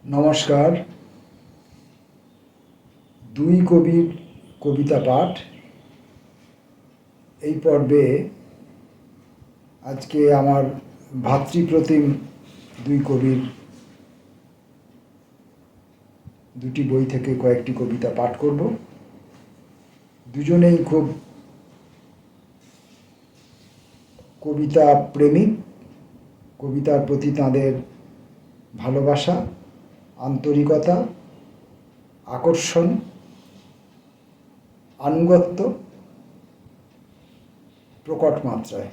নমস্কার। দুই কবির কবিতা পাঠ এই পর্বে আজকে আমার ভাতৃপ্রতিম দুই কবির দুটি বই থেকে কয়েকটি কবিতা পাঠ করব। দুজনেই খুব কবিতা প্রেমিক। কবিতার প্রতি তাঁদের ভালোবাসা, আন্তরিকতা, আকর্ষণ, আনুগত্য প্রকট মাত্রায়।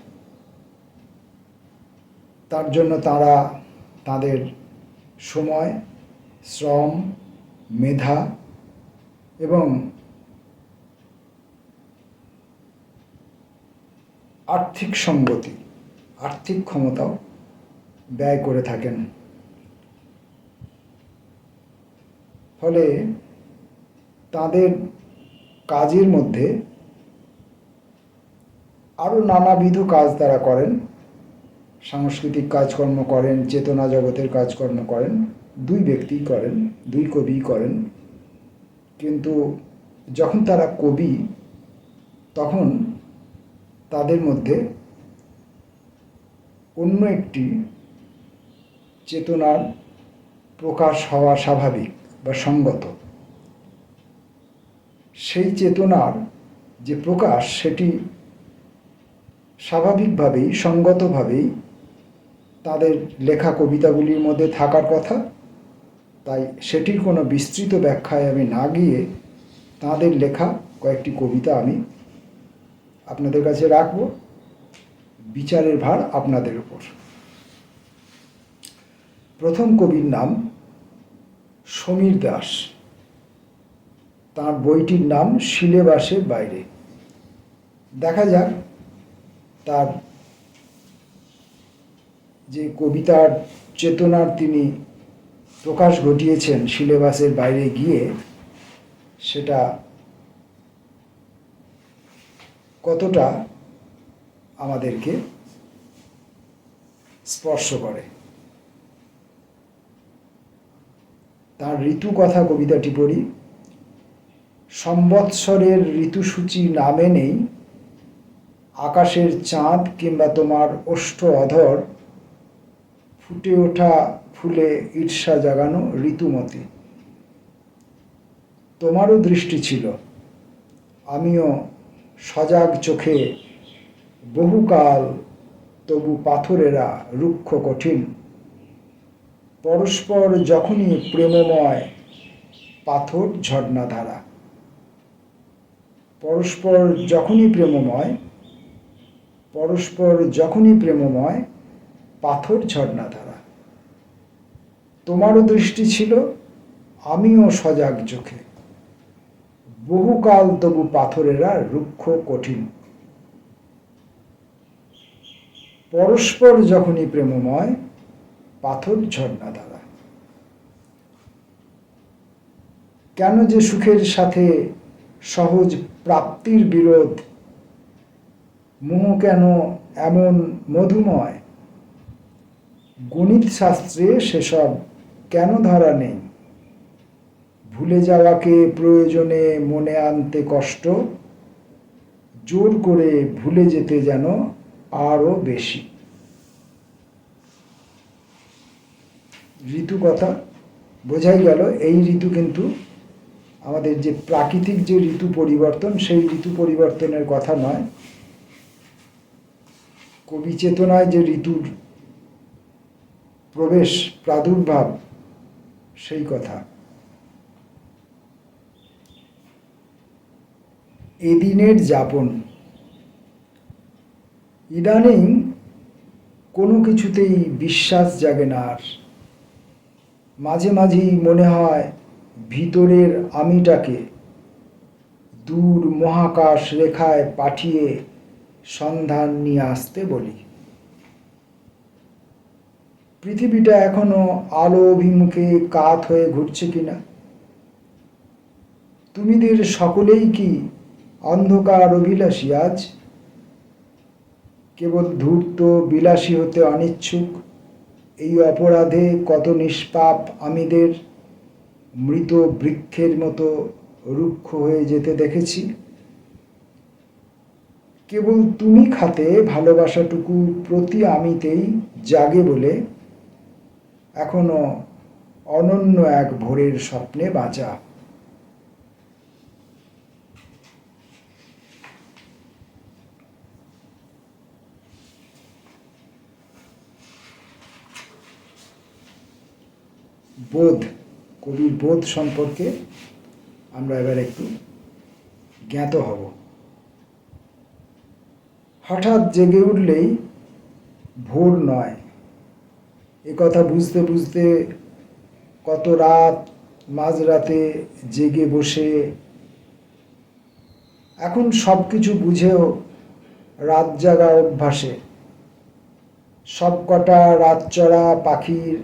তার জন্য তারা তাদের সময়, শ্রম, মেধা এবং আর্থিক সঙ্গতি, আর্থিক ক্ষমতাও ব্যয় করে থাকেন। ফলে তাদের কাজের মধ্যে আরও নানাবিধ কাজ তারা করেন। সাংস্কৃতিক কাজকর্ম করেন, চেতনা জগতের কাজকর্ম করেন, দুই ব্যক্তি করেন, দুই কবি করেন। কিন্তু যখন তারা কবি, তখন তাদের মধ্যে অন্য একটি চেতনার প্রকাশ হওয়া স্বাভাবিক বা সঙ্গত। সেই চেতনার যে প্রকাশ, সেটি স্বাভাবিকভাবেই, সঙ্গতভাবেই তাদের লেখা কবিতাগুলির মধ্যে থাকার কথা। তাই সেটির কোনো বিস্তৃত ব্যাখ্যায় আমি না গিয়ে তাদের লেখা কয়েকটি কবিতা আমি আপনাদের কাছে রাখব। বিচারের ভার আপনাদের উপর। প্রথম কবির নাম সমীর দাস। তার বইটির নাম সিলেবাসের বাইরে। দেখা যাক তার যে কবিতার চেতনার তিনি প্রকাশ ঘটিয়েছেন সিলেবাসের বাইরে গিয়ে, সেটা কতটা আমাদেরকে স্পর্শ করে। তার ঋতু কথা কবিতাটি পড়ি। সম্বৎসরের ঋতুসূচি নামে নেই, আকাশের চাঁদ কিংবা তোমার ওষ্ঠ অধর, ফুটে ওঠা ফুলে ঈর্ষা জাগানো ঋতুমতি। তোমারও দৃষ্টি ছিল, আমিও সজাগ চোখে, বহুকাল তবু পাথরেরা রুক্ষ কঠিন। পরস্পর যখনই প্রেমময় পাথর ঝর্ণাধারা। পরস্পর যখনই প্রেমময়, পরস্পর যখনই প্রেমময় পাথর ঝর্ণাধারা। তোমারও দৃষ্টি ছিল, আমিও সজাগ চোখে, বহুকাল তবু পাথরেরা রুক্ষ কঠিন। পরস্পর যখনই প্রেমময় পাথর ঝর্ণাধারা। কেন যে সুখের সাথে সহজ প্রাপ্তির বিরোধ, মোহ কেন এমন মধুময়, গণিত শাস্ত্রে সেসব কেন ধরা নেই। ভুলে যাওয়াকে প্রয়োজনে মনে আনতে কষ্ট, জোর করে ভুলে যেতে যেন আরও বেশি। ঋতু কথা বোঝাই গেল। এই ঋতু কিন্তু আমাদের যে প্রাকৃতিক যে ঋতু পরিবর্তন, সেই ঋতু পরিবর্তনের কথা নয়। কবি চেতনায় যে ঋতুর প্রবেশ, প্রাদুর্ভাব, সেই কথা। এদিনের যাপন। ইদানিং কোনো কিছুতেই বিশ্বাস জাগে না আর। মাঝে মাঝেই মনে হয় ভিতরের আমিটাকে দূর মহাকাশ রেখায় পাঠিয়ে সন্ধান নিয়ে আসতে বলি। পৃথিবীটা এখনো আলো অভিমুখে কাত হয়ে ঘুরছে কিনা। তুমিদের সকলেই কি অন্ধকার অভিলাষী আজ? কেবল ধূর্ত বিলাসী হতে অনিচ্ছুক, এই অপরাধে কত নিষ্পাপ আমিদের মৃত বৃক্ষের মতো রুক্ষ হয়ে যেতে দেখেছি। কেবল তুমি খাতে ভালোবাসাটুকু প্রতি আমিতেই জাগে বলে এখনো অনন্য এক ভোরের স্বপ্নে বাঁচা। বোধ, কবির বোধ সম্পর্কে আমরা এবার একটু জ্ঞাত হব। হঠাৎ জেগে উঠলেই ভোর নয়, একথা বুঝতে বুঝতে কত রাত মাঝরাতে জেগে বসে এখন সব কিছু বুঝেও রাত জাগা অভ্যাসে সব কটা রাতচরা পাখির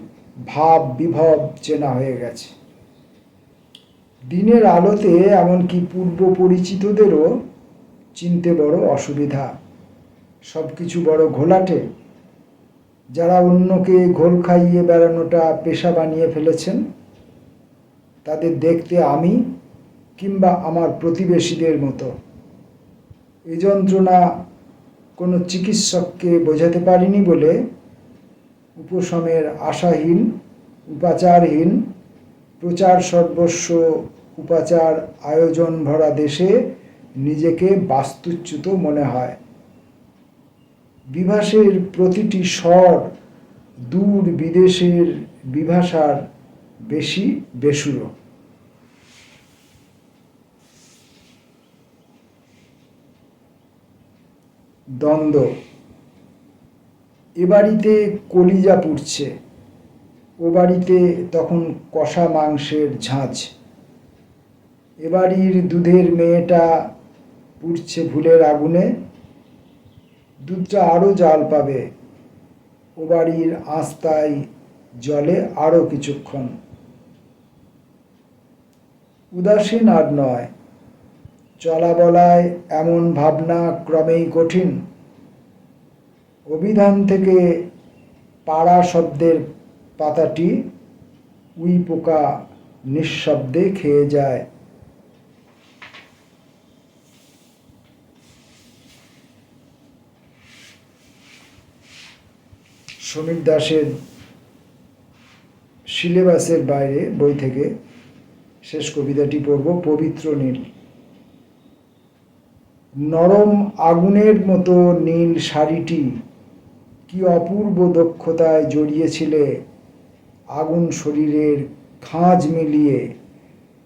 ভাব বিভব চেনা হয়ে গেছে। দিনের আলোতে এমনকি পূর্ব পরিচিতদেরও চিনতে বড় অসুবিধা। সব কিছু বড় ঘোলাটে। যারা অন্যকে ঘোল খাইয়ে বেড়ানোটা পেশা বানিয়ে ফেলেছেন তাদের দেখতে আমি কিংবা আমার প্রতিবেশীদের মতো। এই যন্ত্রণা কোনো চিকিৎসককে বোঝাতে পারিনি বলে উপশমের আশাহীন, উপাচারহীন, প্রচার সর্বস্ব উপাচার আয়োজন ভরা দেশে নিজেকে বাস্তুচ্যুত মনে হয়। বিভাসের প্রতিটি স্বর দূর বিদেশের বিভাষার বেশি বেসুরো। দ্বন্দ্ব। এ বাড়িতে কলিজা পুড়ছে, ও বাড়িতে তখন কষা মাংসের ঝাঁঝ। এ বাড়ির দুধের মেয়েটা পুড়ছে ভুলের আগুনে, দুধটা আরও জাল পাবে। ও বাড়ির আস্তায় জলে আরও কিছুক্ষণ। উদাসীন আর নয়, চলা বলায় এমন ভাবনা ক্রমেই কঠিন। অভিধান থেকে পাড়া শব্দের পাতাটি উই পোকা নিঃশব্দে খেয়ে যায়। সমীর দাসের সিলেবাসের বাইরে বই থেকে শেষ কবিতাটি পড়ব, পবিত্র নীল। নরম আগুনের মতো নীল শাড়িটি কি অপূর্ব দক্ষতায় জড়িয়েছিলে আগুন শরীরের খাঁজ মিলিয়ে।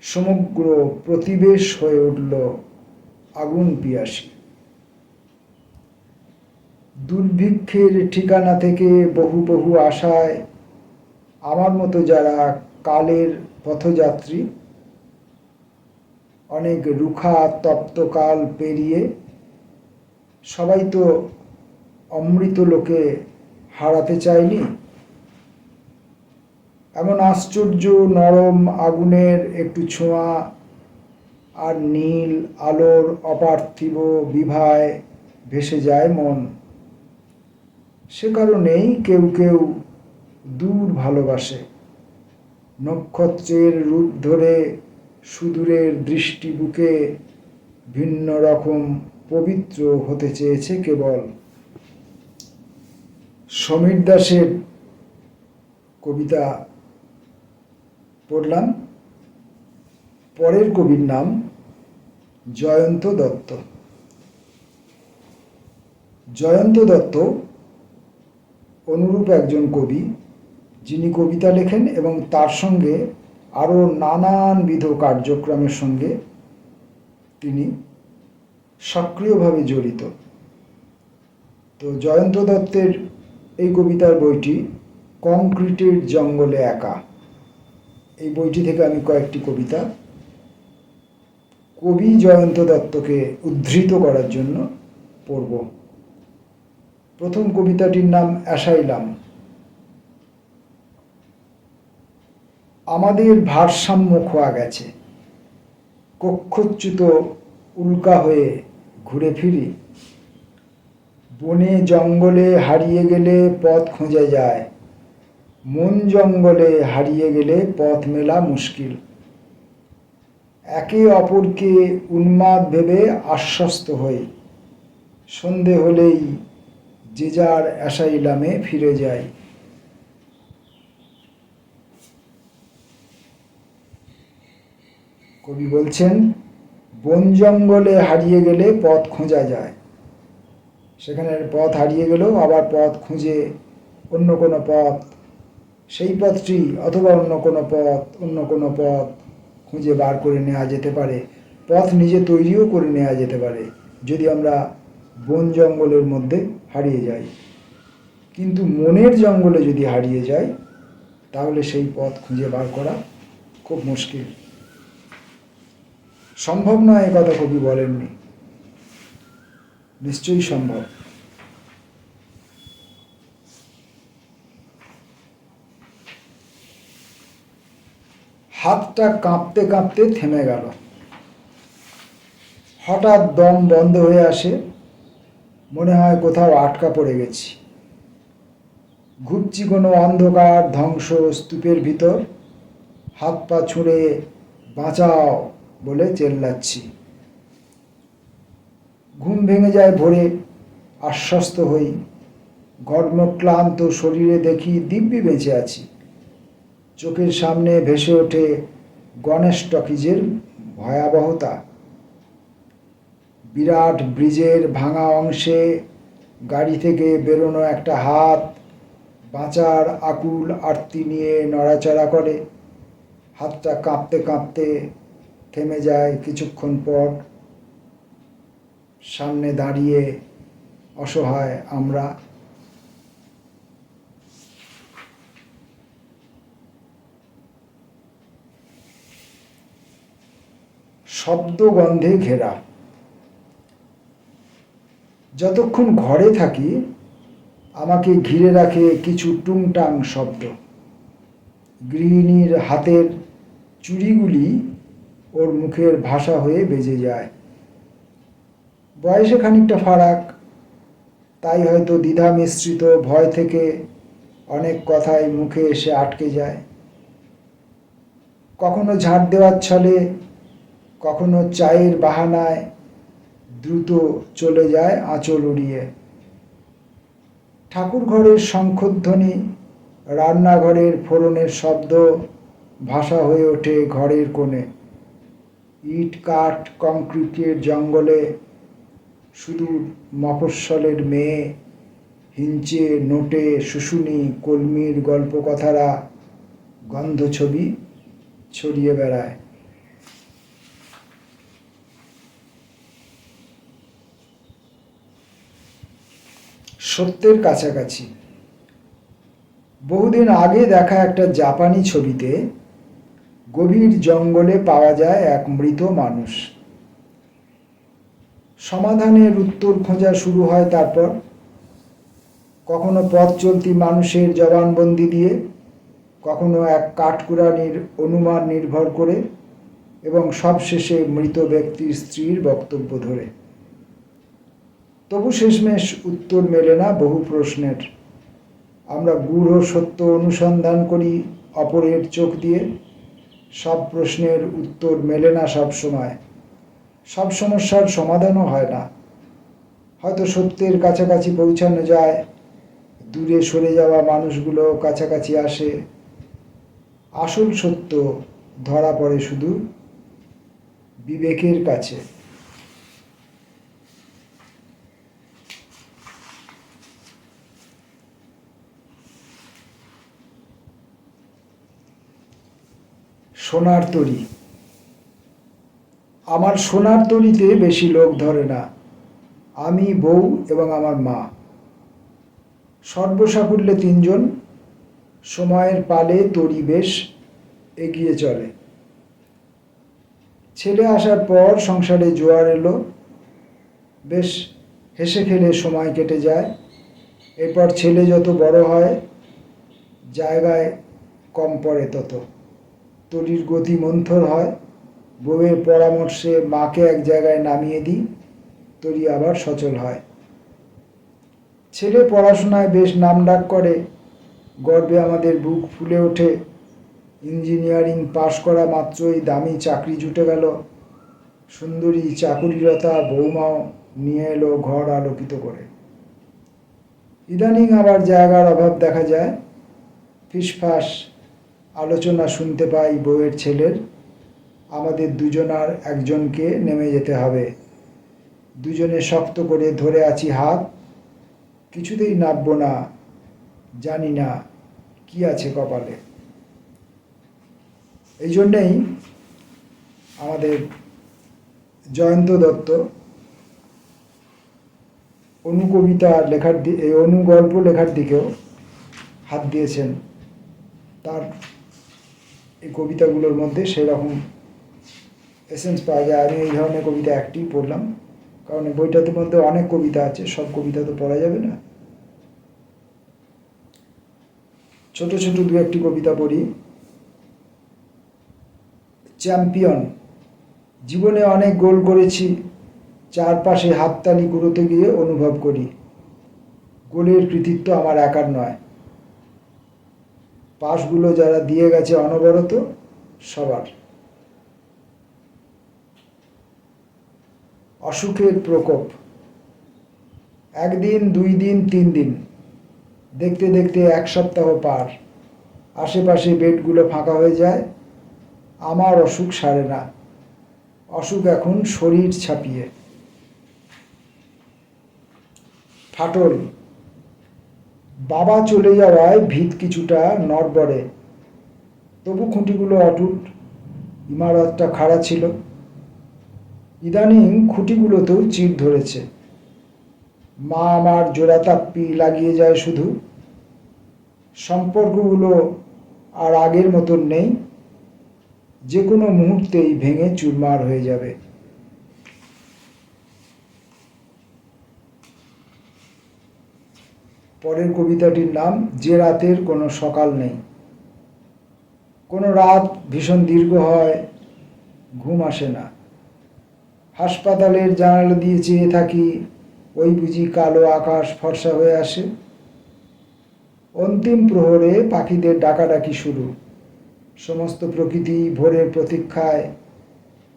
সমগ্র প্রতিবেশ হয়ে উঠল আগুন পিয়াসী। দুর্ভিক্ষের ঠিকানা থেকে বহু বহু আশায় আমার মতো যারা কালের পথযাত্রী, অনেক রুখা তপ্তকাল পেরিয়ে সবাই তো অমৃত লোকে হারাতে চায়নি। এমন আশ্চর্য নরম আগুনের একটু ছোঁয়া আর নীল আলোর অপার্থিব বিভায় ভেসে যায় মন। সে কারণেই কেউ কেউ দূর ভালোবাসে, নক্ষত্রের রূপ ধরে সুদূরের দৃষ্টি বুকে ভিন্ন রকম পবিত্র হতে চেয়েছে কেবল। সমীর দাসের কবিতা পড়লাম। পরের কবির নাম জয়ন্ত দত্ত। জয়ন্ত দত্ত অনুরূপ একজন কবি যিনি কবিতা লেখেন এবং তার সঙ্গে আরও নানানবিধ কার্যক্রমের সঙ্গে তিনি সক্রিয়ভাবে জড়িত। তো জয়ন্ত দত্তের এই কবিতার বইটি কংক্রিটের জঙ্গলে একা। এই বইটি থেকে আমি কয়েকটি কবিতা কবি জয়ন্ত দত্তকে উদ্ধৃত করার জন্য পড়ব। প্রথম কবিতাটির নাম অ্যাসাইলাম। আমাদের ভারসাম্য খোয়া গেছে, কক্ষচ্যুত উল্কা হয়ে ঘুরে ফিরি। বনে জঙ্গলে হারিয়ে গেলে পথ খুঁজে যায়, মন জঙ্গলে হারিয়ে গেলে পথ মেলা মুশকিল। একে অপরকে উন্মাদ ভেবে আশ্বস্ত হই, সন্ধে হলেই যে যার অ্যাসাইলামে ফিরে যায়। কবি বলছেন, বন জঙ্গলে হারিয়ে গেলে পথ খোঁজা যায়। সেখানে পথ হারিয়ে গেলেও আবার পথ খুঁজে অন্য কোনো পথ, সেই পথটি অথবা অন্য কোনো পথ খুঁজে বার করে নেওয়া যেতে পারে। পথ নিজে তৈরিও করে নেওয়া যেতে পারে যদি আমরা বন জঙ্গলের মধ্যে হারিয়ে যাই। কিন্তু মনের জঙ্গলে যদি হারিয়ে যাই তাহলে সেই পথ খুঁজে বার করা খুব মুশকিল। সম্ভব নয়, কথা কবি বলেননি, নিশ্চয়ই সম্ভব। হাতটা কাঁপতে কাঁপতে থেমে গেল। হঠাৎ দম বন্ধ হয়ে আসে, মনে হয় কোথাও আটকা পড়ে গেছি। ঘুরছি কোনো অন্ধকার ধ্বংস স্তূপের ভিতর, হাত পা ছুঁড়ে বাঁচাও বলে চেল্লাচ্ছি। ঘুম ভেঙে যায় ভোরে, আশ্বস্ত হই, কর্মক্লান্ত শরীরে দেখি দিব্যি বেঁচে আছি। চোখের সামনে ভেসে ওঠে গণেশ টকিজের ভয়াবহতা। বিরাট ব্রিজের ভাঙা অংশে গাড়ি থেকে বেরোনো একটা হাত বাঁচার আকুল আর্তি নিয়ে নড়াচড়া করে। হাতটা কাঁপতে কাঁপতে থেমে যায় কিছুক্ষণ পর। সামনে দাঁড়িয়ে অসহায় আমরা। শব্দগন্ধে ঘেরা। যতক্ষণ ঘরে থাকি আমাকে ঘিরে রাখে কিছু টুংটাং শব্দ। গৃহিণীর হাতের চুড়িগুলি ওর মুখের ভাষা হয়ে বেজে যায়। বয়সে খানিকটা ফারাক, তাই হয়তো দ্বিধা মিশ্রিত ভয় থেকে অনেক কথাই মুখে এসে আটকে যায়। কখনো ঝাড় দেওয়ার ছলে, কখনো চায়ের বাহানায় দ্রুত চলে যায় আঁচল উড়িয়ে। ঠাকুর ঘরের শঙ্খধ্বনি, রান্নাঘরের ফোড়নের শব্দ ভাষা হয়ে ওঠে ঘরের কোণে। ইট কাঠ কংক্রিটের জঙ্গলে সুদূর মফস্বলের মেয়ে, হিঞ্চে নোটে শুশুনি কলমির গল্পকথারা গন্ধ ছবি ছড়িয়ে বেড়ায়। সত্যের কাছাকাছি। বহুদিন আগে দেখা একটা জাপানি ছবিতে গভীর জঙ্গলে পাওয়া যায় এক মৃত মানুষ। সমাধানের উত্তর খোঁজা শুরু হয় তারপর, কখনো পথ চলতি মানুষের জবানবন্দি দিয়ে, কখনো এক কাঠকুড়ানির অনুমান নির্ভর করে, এবং সবশেষে মৃত ব্যক্তির স্ত্রীর বক্তব্য ধরে। তবু শেষমেশ উত্তর মেলে না বহু প্রশ্নের। আমরা গূঢ় সত্য অনুসন্ধান করি অপরের চোখ দিয়ে। সব প্রশ্নের উত্তর মেলে না সব সময়, সব সমস্যার সমাধানও হয় না। হয়তো সত্যের কাছাকাছি পৌঁছানো যায়, দূরে সরে যাওয়া মানুষগুলো কাছাকাছি আসে। আসল সত্য ধরা পড়ে শুধু বিবেকের কাছে। সোনার তরী। আমার সোনার তরীতে বেশি লোক ধরে না। আমি, বউ এবং আমার মা। সর্বসাকুল্যে 3 জন। সময়ের পালে তরী বেশ এগিয়ে চলে। ছেলে আসার পর সংসারে জোয়ার এলো। বেশ হেসে খেলে সময় কেটে যায়। এরপর ছেলে যত বড় হয় জায়গায় কম পড়ে তত। তরীর গতি মন্থর হয়। বউয়ের পরামর্শে মাকে এক জায়গায় নামিয়ে দিই, তরী আবার সচল হয়। ছেলে পড়াশোনায় বেশ নামডাক করে, গর্বে আমাদের বুক ফুলে ওঠে। ইঞ্জিনিয়ারিং পাশ করা মাত্রই দামি চাকরি জুটে গেল। সুন্দরী চাকুরিরতা বৌমাও নিয়ে এলো ঘর আলোকিত করে। ইদানিং আবার জায়গার অভাব দেখা যায়। ফিসফাস আলোচনা শুনতে পাই বউয়ের ছেলের, আমাদের দুজনার একজনকে নেমে যেতে হবে। দুজনে শক্ত করে ধরে আছি হাত, কিছুতেই নামব না, জানি না কি আছে কপালে। এই জন্যেই আমাদের জয়ন্ত দত্ত অনুকবিতা লেখার এই অনুগল্প লেখার দিকেও হাত দিয়েছেন। তার এই কবিতাগুলোর মধ্যে সেরকম এসেন্স পাওয়া যায়। আমি এই ধরনের কবিতা একটি পড়লাম, কারণ এই বইটাতে মধ্যে অনেক কবিতা আছে, সব কবিতা তো পড়া যাবে না। ছোট ছোট দু একটি কবিতা পড়ি। চ্যাম্পিয়ন। জীবনে অনেক গোল করেছি, চারপাশে হাততালি কুড়োতে গিয়ে অনুভব করি গোলের কৃতিত্ব আমার একার নয়, পাশগুলো যারা দিয়ে গেছে অনবরত সবার। অসুখের প্রকোপ। একদিন, 2 দিন, 3 দিন, দেখতে দেখতে 1 সপ্তাহ পার। আশেপাশে বেডগুলো ফাঁকা হয়ে যায়। আমার অসুখ সারে না, অসুখ এখন শরীর ছাপিয়ে। ফাটল। বাবা চলে যাওয়ায় ভিত কিছুটা নড়বড়ে, তবু খুঁটিগুলো অটুট। ইমারতটা খাড়া ছিল, ইদানিং খুঁটিগুলোতেও চির ধরেছে। মা আমার জোড়াতাপ্পি লাগিয়ে যায় শুধু। সম্পর্কগুলো আর আগের মতন নেই, যে কোনো মুহূর্তেই ভেঙে চুরমার হয়ে যাবে। পরের কবিতাটির নাম যে রাতের কোনো সকাল নেই। কোনো রাত ভীষণ দীর্ঘ হয়, ঘুম আসে না। হাসপাতালের জানালা দিয়ে চেয়ে থাকি, ওই বুঝি কালো আকাশ ফর্সা হয়ে আসে। অন্তিম প্রহরে পাখিদের ডাকাডাকি শুরু। সমস্ত প্রকৃতি ভোরের প্রতীক্ষায়,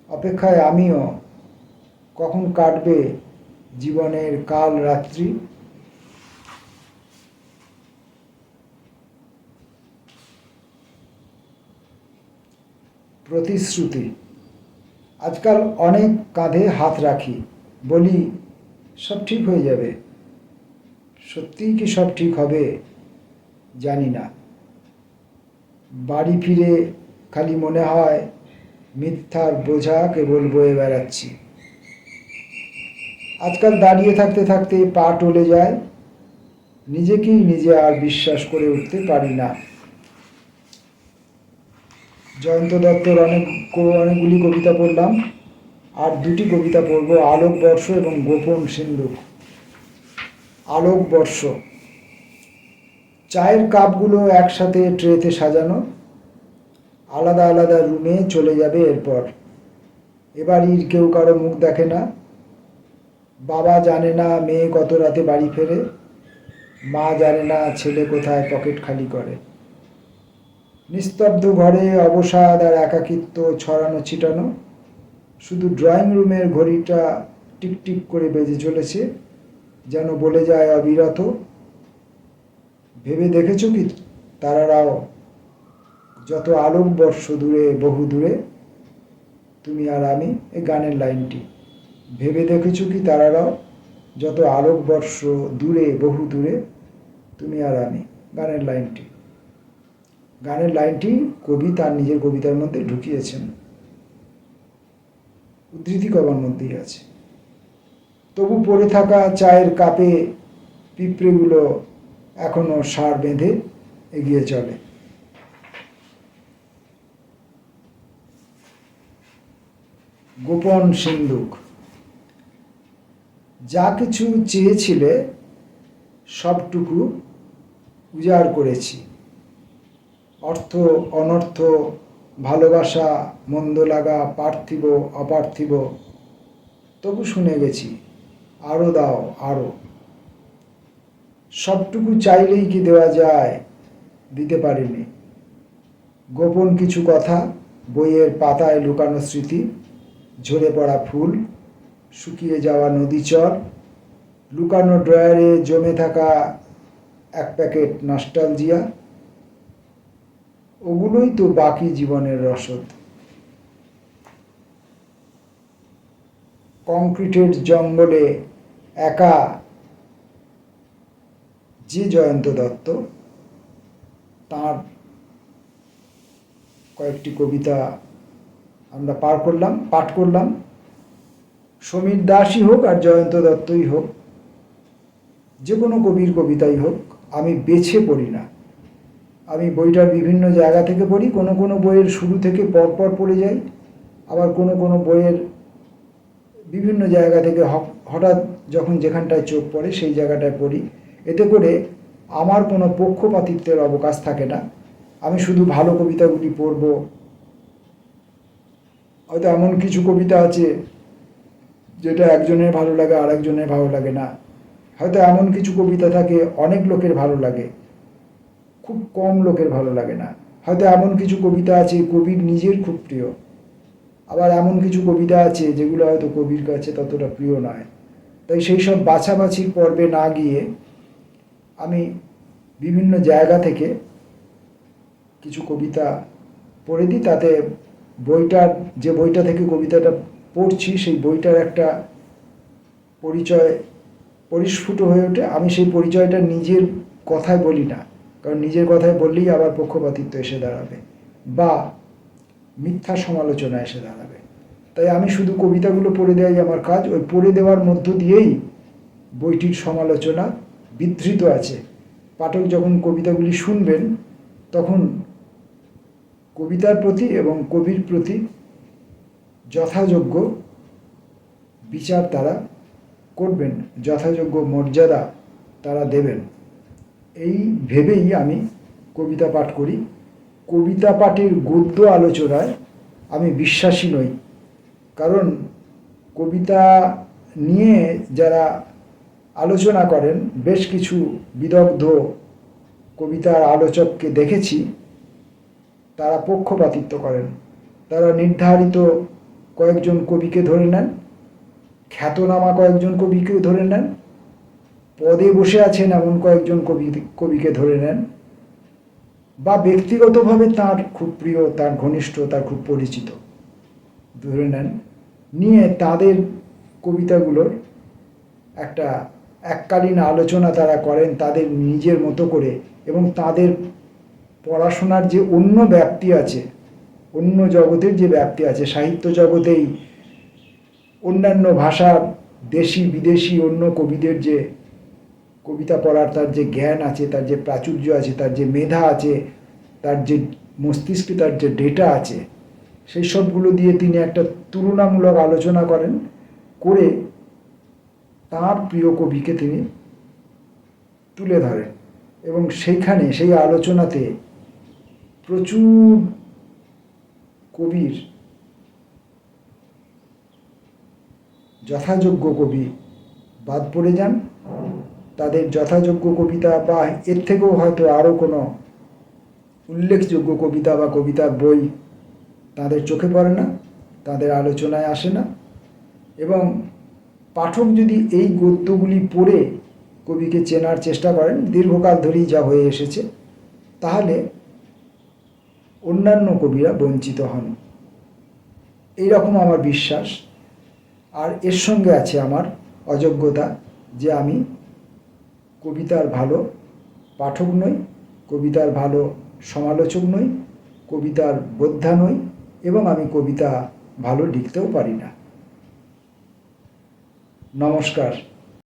অপেক্ষায় আমিও। কখন কাটবে জীবনের কাল রাত্রি। প্রতিশ্রুতি। আজকাল অনেক কাঁধে হাত রাখি, বলি সব ঠিক হয়ে যাবে। সত্যিই কি সব ঠিক হবে জানি না। বাড়ি ফিরে খালি মনে হয় মিথ্যার বোঝা কেবল বয়ে বেড়াচ্ছি। আজকাল দাঁড়িয়ে থাকতে থাকতে পা টলে যায়, নিজেকেই নিজে আর বিশ্বাস করে উঠতে পারি না। জয়ন্ত দত্তর অনেকগুলি কবিতা পড়লাম, আর 2টি কবিতা পড়ব, আলোকবর্ষ এবং গোপন সিন্ধুক। আলোকবর্ষ। চায়ের কাপগুলো একসাথে ট্রেতে সাজানো, আলাদা আলাদা রুমে চলে যাবে এরপর। এবাড়ির কেউ কারো মুখ দেখে না। বাবা জানে না মেয়ে কত রাতে বাড়ি ফেরে, মা জানে না ছেলে কোথায় পকেট খালি করে। নিস্তব্ধ ঘরে অবসাদ আর একাকিত্ব ছড়ানো ছিটানো। শুধু ড্রয়িং রুমের ঘড়িটা টিকটিক করে বেজে চলেছে, যেন বলে যায় অবিরত, ভেবে দেখেছো কি তারারাও যত আলোকবর্ষ দূরে, বহু দূরে, তুমি আর আমি। এই গানের লাইনটি, ভেবে দেখেছো কি তারারাও যত আলোকবর্ষ দূরে, বহু দূরে, তুমি আর আমি। গানের লাইনটি কবি তার নিজের কবিতার মধ্যে ঢুকিয়েছেন, উদ্ধৃতি কবার মধ্যেই আছে। তবু পড়ে থাকা চায়ের কাপে পিঁপড়েগুলো এখনো সার বেঁধে এগিয়ে চলে। গোপন সিন্ধুক। যা কিছু চেয়েছিলে সবটুকু উজাড় করেছি। অর্থ, অনর্থ, ভালোবাসা, মন্দ লাগা, পার্থিব, অপার্থিব, তবু শুনে গেছি, আরও দাও আরও। সবটুকু চাইলেই কি দেওয়া যায়? দিতে পারিনি। গোপন কিছু কথা, বইয়ের পাতায় লুকানো স্মৃতি, ঝরে পড়া ফুল, শুকিয়ে যাওয়া নদীচর, লুকানো ড্রয়ারে জমে থাকা এক প্যাকেট নস্টালজিয়া, ওগুলোই তো বাকি জীবনের রসদ। কংক্রিটের জঙ্গলে একা যে জয়ন্ত দত্ত, তার কয়েকটি কবিতা আমরা পাঠ করলাম। সমীর দাসই হোক আর জয়ন্ত দত্তই হোক, যে কোনো কবির কবিতাই হোক, আমি বেছে পড়ি না। আমি বইটার বিভিন্ন জায়গা থেকে পড়ি। কোনো কোনো বইয়ের শুরু থেকে পরপর পড়ে যাই, আবার কোনো কোনো বইয়ের বিভিন্ন জায়গা থেকে হঠাৎ যখন যেখানটায় চোখ পড়ে সেই জায়গাটায় পড়ি। এতে করে আমার কোনো পক্ষপাতিত্বের অবকাশ থাকে না। আমি শুধু ভালো কবিতাগুলি পড়ব। হয়তো এমন কিছু কবিতা আছে যেটা একজনের ভালো লাগে আর একজনের ভালো লাগে না। হয়তো এমন কিছু কবিতা থাকে অনেক লোকের ভালো লাগে, খুব কম লোকের ভালো লাগে না। হয়তো এমন কিছু কবিতা আছে কবির নিজের খুব প্রিয়, আবার এমন কিছু কবিতা আছে যেগুলো হয়তো কবির কাছে ততটা প্রিয় নয়। তাই সেই সব বাছাবাছির পর্বে না গিয়ে আমি বিভিন্ন জায়গা থেকে কিছু কবিতা পড়ে দিই। তাতে যে বইটা থেকে কবিতাটা পড়ছি সেই বইটার একটা পরিচয় পরিস্ফুট হয়ে ওঠে। আমি সেই পরিচয়টা নিজের কথায় বলি না, কারণ নিজের কথায় বললেই আবার পক্ষপাতিত্ব এসে দাঁড়াবে বা মিথ্যা সমালোচনা এসে দাঁড়াবে। তাই আমি শুধু কবিতাগুলো পড়ে দেওয়াই আমার কাজ। ওই পড়ে দেওয়ার মধ্য দিয়েই বইটির সমালোচনা বিধৃত আছে। পাঠক যখন কবিতাগুলি শুনবেন তখন কবিতার প্রতি এবং কবির প্রতি যথাযোগ্য বিচার তারা করবেন, যথাযোগ্য মর্যাদা তারা দেবেন। এই ভেবেই আমি কবিতা পাঠ করি। কবিতা পাঠের গদ্য আলোচনায় আমি বিশ্বাসী নই, কারণ কবিতা নিয়ে যারা আলোচনা করেন, বেশ কিছু বিদগ্ধ কবিতার আলোচককে দেখেছি, তারা পক্ষপাতিত্ব করেন। তারা নির্ধারিত কয়েকজন কবিকে ধরে নেন, খ্যাতনামা কয়েকজন কবিকে ধরে নেন, পদে বসে আছেন এমন কয়েকজন কবিকে ধরে নেন, বা ব্যক্তিগতভাবে তার খুব প্রিয়, তার ঘনিষ্ঠ, তার খুব পরিচিত ধরে নেন, নিয়ে তাদের কবিতাগুলোর একটা এককালীন আলোচনা তারা করেন তাদের নিজের মতো করে। এবং তাদের পড়াশোনার যে অন্য ব্যাপ্তি আছে, অন্য জগতের যে ব্যাপ্তি আছে, সাহিত্য জগতেই অন্যান্য ভাষার দেশি বিদেশি অন্য কবিদের যে কবিতা পড়ার তার যে জ্ঞান আছে, তার যে প্রাচুর্য আছে, তার যে মেধা আছে, তার যে মস্তিষ্কে তার যে ডেটা আছে, সেই সবগুলো দিয়ে তিনি একটা তুলনামূলক আলোচনা করেন, করে তার প্রিয় কবিকে তিনি তুলে ধরেন। এবং সেইখানে সেই আলোচনাতে প্রচুর কবির, যথাযোগ্য কবি বাদ পড়ে যান। তাদের যথাযোগ্য কবিতা বা এর থেকেও হয়তো আরও কোনো উল্লেখযোগ্য কবিতা বা কবিতার বই তাদের চোখে পড়ে না, তাদের আলোচনায় আসে না। এবং পাঠক যদি এই গদ্যগুলি পড়ে কবিকে চেনার চেষ্টা করেন, দীর্ঘকাল ধরেই যা হয়ে এসেছে, তাহলে অন্যান্য কবিরা বঞ্চিত হন, এইরকম আমার বিশ্বাস। আর এর সঙ্গে আছে আমার অযোগ্যতা, যে আমি কবিতার ভালো পাঠক নই, কবিতার ভালো সমালোচক নই, কবিতার বোদ্ধা নই, এবং আমি কবিতা ভালো লিখতেও পারি না। নমস্কার।